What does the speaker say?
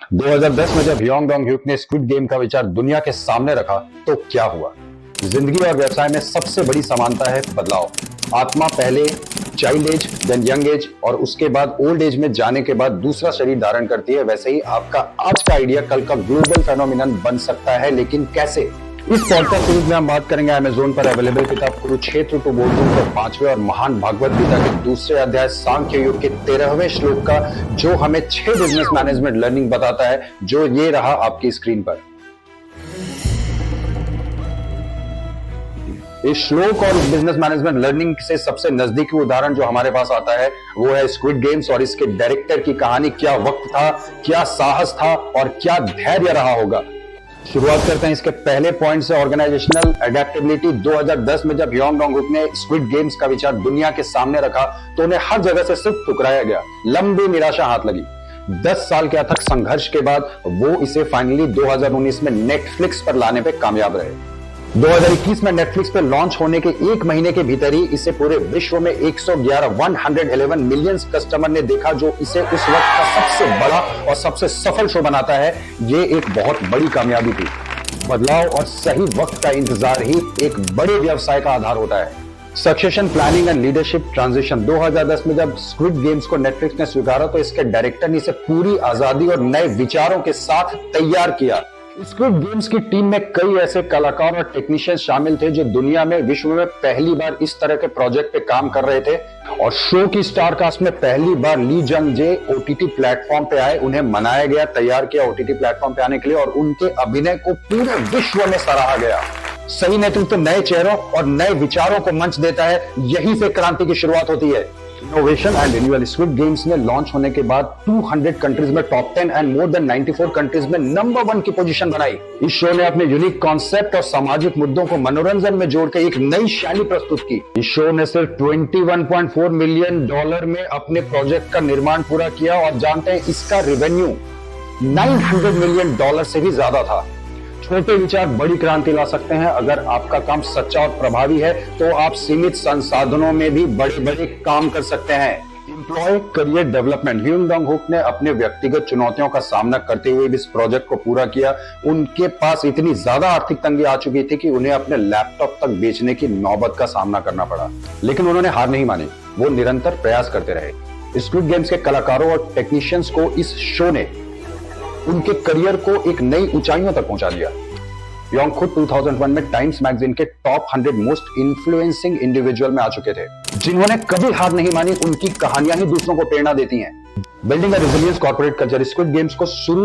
2010 में जब Yong Dong Hyuk ने स्क्विड गेम का विचार दुनिया के सामने रखा तो क्या हुआ। जिंदगी और व्यवसाय में सबसे बड़ी समानता है बदलाव। आत्मा पहले child age, then young age और उसके बाद ओल्ड एज में जाने के बाद दूसरा शरीर धारण करती है। वैसे ही आपका आज का आइडिया कल का ग्लोबल फेनोमिनन बन सकता है, लेकिन कैसे? इस पॉडकास्ट सीरीज में हम बात करेंगे अमेज़न पर अवेलेबल किताब कुरुक्षेत्र टू बोर्डरूम के 5वें और महान भागवत गीता के दूसरे अध्याय सांख्य योग के 13वें श्लोक का, जो हमें 6 बिजनेस मैनेजमेंट लर्निंग बताता है, जो ये रहा आपकी स्क्रीन पर। इस श्लोक और बिजनेस मैनेजमेंट लर्निंग से सबसे नजदीकी उदाहरण जो हमारे पास आता है वो है स्क्विड गेम्स और इसके डायरेक्टर की कहानी। क्या वक्त था, क्या साहस था और क्या धैर्य रहा होगा। शुरुआत करते हैं इसके पहले पॉइंट से, ऑर्गेनाइजेशनल एडेप्टेबिलिटी। 2010 में जब योंग डोंग ह्यूक ने स्क्विड गेम्स का विचार दुनिया के सामने रखा तो उन्हें हर जगह से सिर्फ ठुकराया गया। लंबी निराशा हाथ लगी। 10 साल के अथक संघर्ष के बाद वो इसे फाइनली 2019 में नेटफ्लिक्स पर लाने पे कामयाब रहे। 2021 में नेटफ्लिक्स पे लॉन्च होने के 1 महीने के भीतर ही इसे पूरे विश्व में 111 मिलियन कस्टमर ने देखा, जो इसे उस वक्त का सबसे बड़ा और सबसे सफल शो बनाता है। ये एक बहुत बड़ी कामयाबी थी। बदलाव और सही वक्त का इंतजार ही एक बड़े व्यवसाय का आधार होता है। Succession planning and leadership transition. 2010 में जब स्क्विड गेम्स को नेटफ्लिक्स ने स्वीकारा तो इसके डायरेक्टर ने इसे पूरी आजादी और नए विचारों के साथ तैयार किया। स्क्विड गेम्स की टीम में कई ऐसे कलाकार और टेक्नीशियन शामिल थे जो दुनिया में विश्व में पहली बार इस तरह के प्रोजेक्ट पे काम कर रहे थे। और शो की स्टार कास्ट में पहली बार ली जंग जे ओटीटी प्लेटफॉर्म पे आए। उन्हें मनाया गया, तैयार किया ओटीटी प्लेटफॉर्म पे आने के लिए, और उनके अभिनय को पूरे विश्व में सराहा गया। सही नेतृत्व नए चेहरों और नए विचारों को मंच देता है। यहीं से क्रांति की शुरुआत होती है। Innovation and renewal. Squid games ने लॉन्च होने के बाद 200 कंट्रीज में top 10 and more than 94 countries में नंबर 1 की पोजीशन बनाई। इस शो ने अपने यूनिक कॉन्सेप्ट और सामाजिक मुद्दों को मनोरंजन में जोड़कर एक नई शैली प्रस्तुत की। इस शो ने सिर्फ $21.4 मिलियन में अपने प्रोजेक्ट का निर्माण पूरा किया, और जानते हैं इसका रेवेन्यू $900 मिलियन से भी ज्यादा था। छोटे विचार बड़ी क्रांति ला सकते हैं। अगर आपका काम सच्चा और प्रभावी है तो आप सीमित संसाधनों में भी बड़े बड़े काम कर सकते हैं। Employ career development. Yong Dong Hyuk ने अपने व्यक्तिगत चुनौतियों का सामना करते हुए इस प्रोजेक्ट को पूरा किया। उनके पास इतनी ज्यादा आर्थिक तंगी आ चुकी थी कि उन्हें अपने लैपटॉप तक बेचने की नौबत का सामना करना पड़ा, लेकिन उन्होंने हार नहीं मानी। वो निरंतर प्रयास करते रहे। स्क्विड गेम्स के कलाकारों और टेक्नीशियंस को इस शो ने उनके करियर को एक नई ऊंचाइयों तक पहुंचा दिया। योंग खुद 2001 में टाइम्स मैगजीन के टॉप 100 मोस्ट इन्फ्लुएंसिंग इंडिविजुअल में आ चुके थे। जिन्होंने कभी हार नहीं मानी, उनकी कहानियां ही दूसरों को प्रेरणा देती हैं। बिल्डिंग अ resilience corporate culture. Squid games को शुरू